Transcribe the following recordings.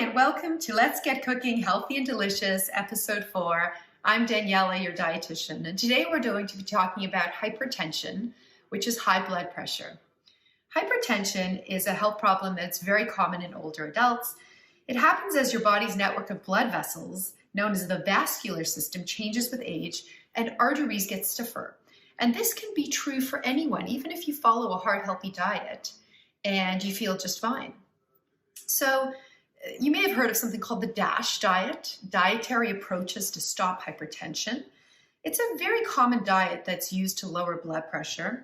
and welcome to Let's Get Cooking Healthy and Delicious, episode 4. I'm Daniella, your dietitian, and today we're going to be talking about hypertension, which is high blood pressure. Hypertension is a health problem that's very common in older adults. It happens as your body's network of blood vessels, known as the vascular system, changes with age and arteries get stiffer. And this can be true for anyone, even if you follow a heart-healthy diet and you feel just fine. So you may have heard of something called the DASH diet, dietary approaches to stop hypertension. It's a very common diet that's used to lower blood pressure.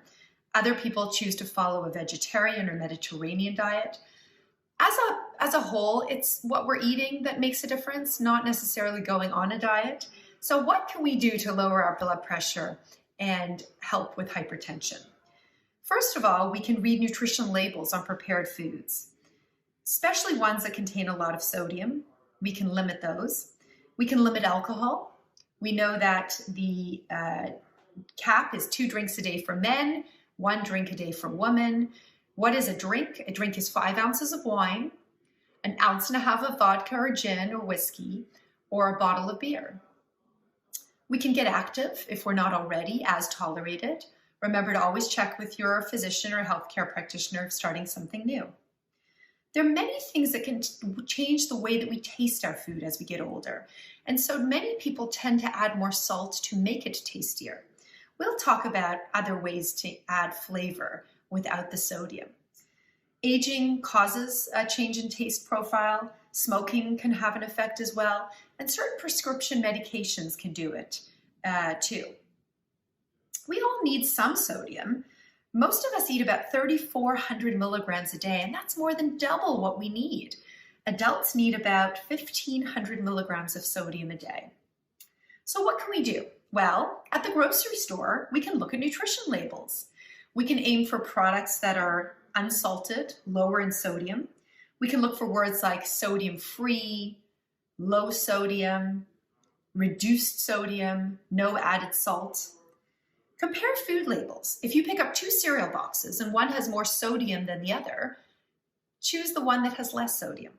Other people choose to follow a vegetarian or Mediterranean diet. As a whole, it's what we're eating that makes a difference, not necessarily going on a diet. So what can we do to lower our blood pressure and help with hypertension? First of all, we can read nutrition labels on prepared foods, especially ones that contain a lot of sodium. We can limit those. We can limit alcohol. We know that the cap is 2 drinks a day for men, 1 drink a day for women. What is a drink? A drink is 5 ounces of wine, 1.5 ounces of vodka or gin or whiskey, or a bottle of beer. We can get active if we're not already, as tolerated. Remember to always check with your physician or healthcare practitioner if starting something new. There are many things that can change the way that we taste our food as we get older. And so many people tend to add more salt to make it tastier. We'll talk about other ways to add flavor without the sodium. Aging causes a change in taste profile. Smoking can have an effect as well. And certain prescription medications can do it too. We all need some sodium. Most of us eat about 3,400 milligrams a day, and that's more than double what we need. Adults need about 1,500 milligrams of sodium a day. So what can we do? Well, at the grocery store, we can look at nutrition labels. We can aim for products that are unsalted, lower in sodium. We can look for words like sodium-free, low sodium, reduced sodium, no added salt. Compare food labels. If you pick up 2 cereal boxes and one has more sodium than the other, choose the one that has less sodium.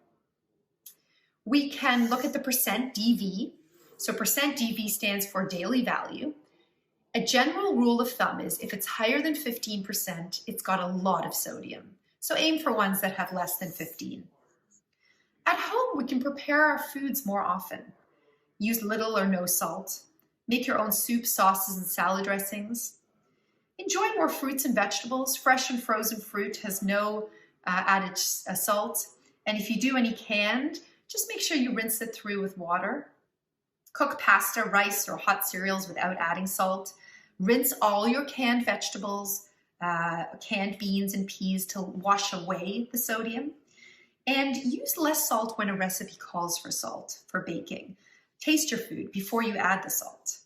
We can look at the percent DV. So percent DV stands for daily value. A general rule of thumb is if it's higher than 15%, it's got a lot of sodium. So aim for ones that have less than 15. At home, we can prepare our foods more often. Use little or no salt. Make your own soup, sauces, and salad dressings. Enjoy more fruits and vegetables. Fresh and frozen fruit has no added salt. And if you do any canned, just make sure you rinse it through with water. Cook pasta, rice, or hot cereals without adding salt. Rinse all your canned vegetables, canned beans and peas to wash away the sodium. And use less salt when a recipe calls for salt for baking. Taste your food before you add the salt.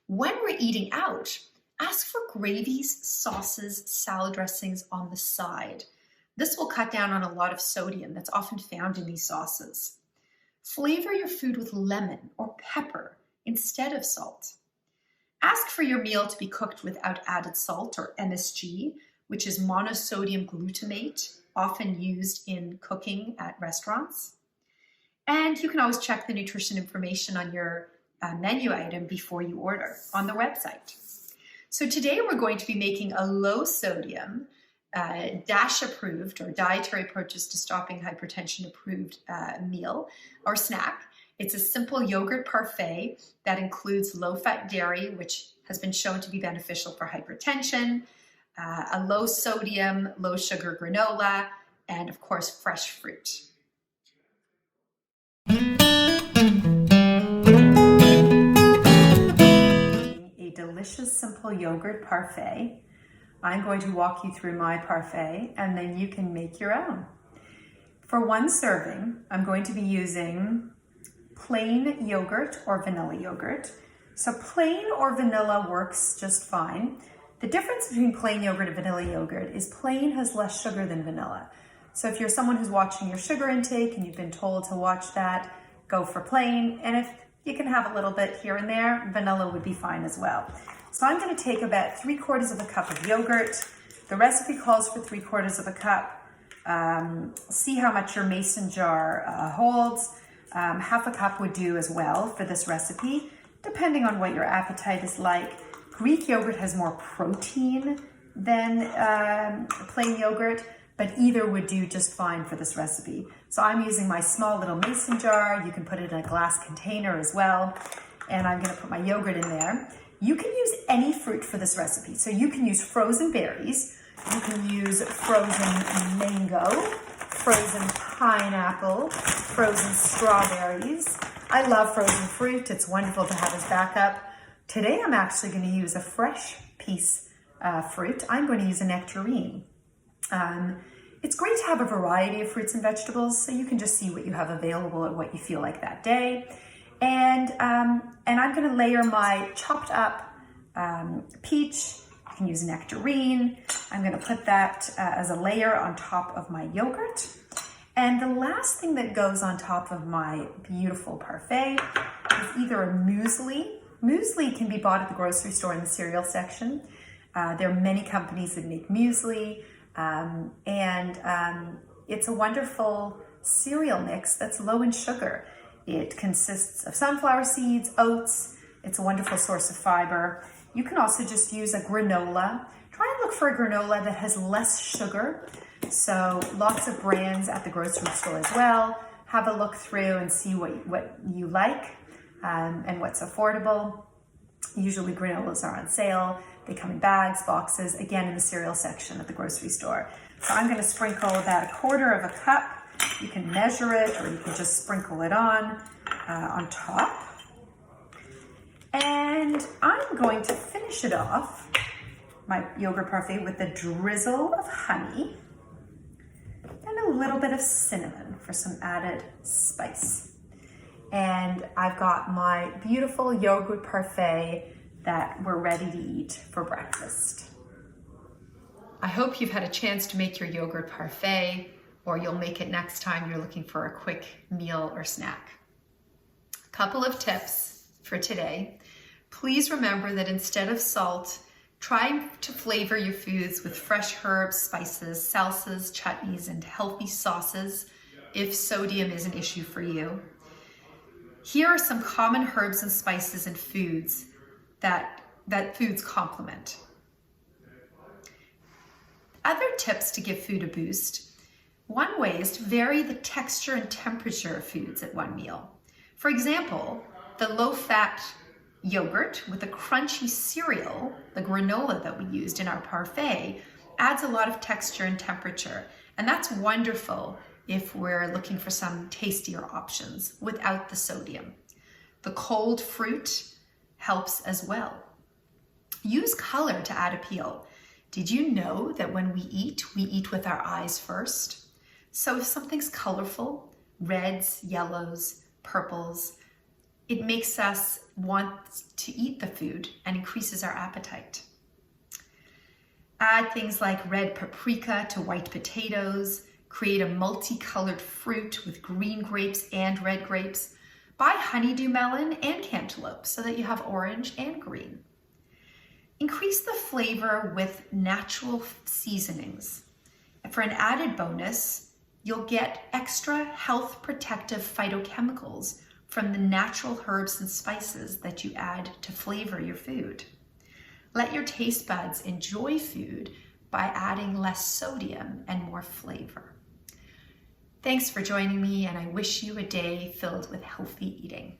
When we're eating out, ask for gravies, sauces, salad dressings on the side. This will cut down on a lot of sodium that's often found in these sauces. Flavor your food with lemon or pepper instead of salt. Ask for your meal to be cooked without added salt, or MSG, which is monosodium glutamate, often used in cooking at restaurants. And you can always check the nutrition information on your menu item before you order on the website. So today we're going to be making a low sodium, DASH approved, or dietary approaches to stopping hypertension approved meal or snack. It's a simple yogurt parfait that includes low-fat dairy, which has been shown to be beneficial for hypertension, a low sodium, low sugar granola, and of course fresh fruit. A delicious, simple yogurt parfait. I'm going to walk you through my parfait, and then you can make your own. For 1 serving, I'm going to be using plain yogurt or vanilla yogurt. So plain or vanilla works just fine. The difference between plain yogurt and vanilla yogurt is plain has less sugar than vanilla. So if you're someone who's watching your sugar intake and you've been told to watch that, go for plain. And if you can have a little bit here and there, vanilla would be fine as well. So I'm going to take about 3/4 of a cup of yogurt. The recipe calls for 3/4 of a cup. See how much your mason jar holds. Half a cup would do as well for this recipe, depending on what your appetite is like. Greek yogurt has more protein than plain yogurt, but either would do just fine for this recipe. So I'm using my small little mason jar. You can put it in a glass container as well. And I'm gonna put my yogurt in there. You can use any fruit for this recipe. So you can use frozen berries, you can use frozen mango, frozen pineapple, frozen strawberries. I love frozen fruit. It's wonderful to have as backup. Today I'm actually gonna use a fresh piece of fruit. I'm going to use a nectarine. It's great to have a variety of fruits and vegetables, so you can just see what you have available and what you feel like that day. And I'm going to layer my chopped up peach. You can use nectarine. I'm going to put that as a layer on top of my yogurt. And the last thing that goes on top of my beautiful parfait is either a muesli. Muesli can be bought at the grocery store in the cereal section. There are many companies that make muesli. It's a wonderful cereal mix that's low in sugar. It consists of sunflower seeds, oats. It's a wonderful source of fiber. You can also just use a granola. Try and look for a granola that has less sugar. So lots of brands at the grocery store as well. Have a look through and see what you like and what's affordable. Usually granolas are on sale. They come in bags, boxes, again in the cereal section at the grocery store. So I'm going to sprinkle about 1/4 of a cup. You can measure it or you can just sprinkle it on top. And I'm going to finish it off, my yogurt parfait, with a drizzle of honey and a little bit of cinnamon for some added spice. And I've got my beautiful yogurt parfait that we're ready to eat for breakfast. I hope you've had a chance to make your yogurt parfait, or you'll make it next time you're looking for a quick meal or snack. A couple of tips for today. Please remember that instead of salt, try to flavor your foods with fresh herbs, spices, salsas, chutneys, and healthy sauces if sodium is an issue for you. Here are some common herbs and spices in foods that foods complement. Other tips to give food a boost. One way is to vary the texture and temperature of foods at one meal. For example, the low-fat yogurt with a crunchy cereal, the granola that we used in our parfait, adds a lot of texture and temperature. And that's wonderful if we're looking for some tastier options without the sodium. The cold fruit helps as well. Use color to add appeal. Did you know that when we eat with our eyes first? So if something's colorful, reds, yellows, purples, it makes us want to eat the food and increases our appetite. Add things like red paprika to white potatoes. Create a multicolored fruit with green grapes and red grapes. Buy honeydew melon and cantaloupe so that you have orange and green. Increase the flavor with natural seasonings. And for an added bonus, you'll get extra health protective phytochemicals from the natural herbs and spices that you add to flavor your food. Let your taste buds enjoy food by adding less sodium and more flavor. Thanks for joining me, and I wish you a day filled with healthy eating.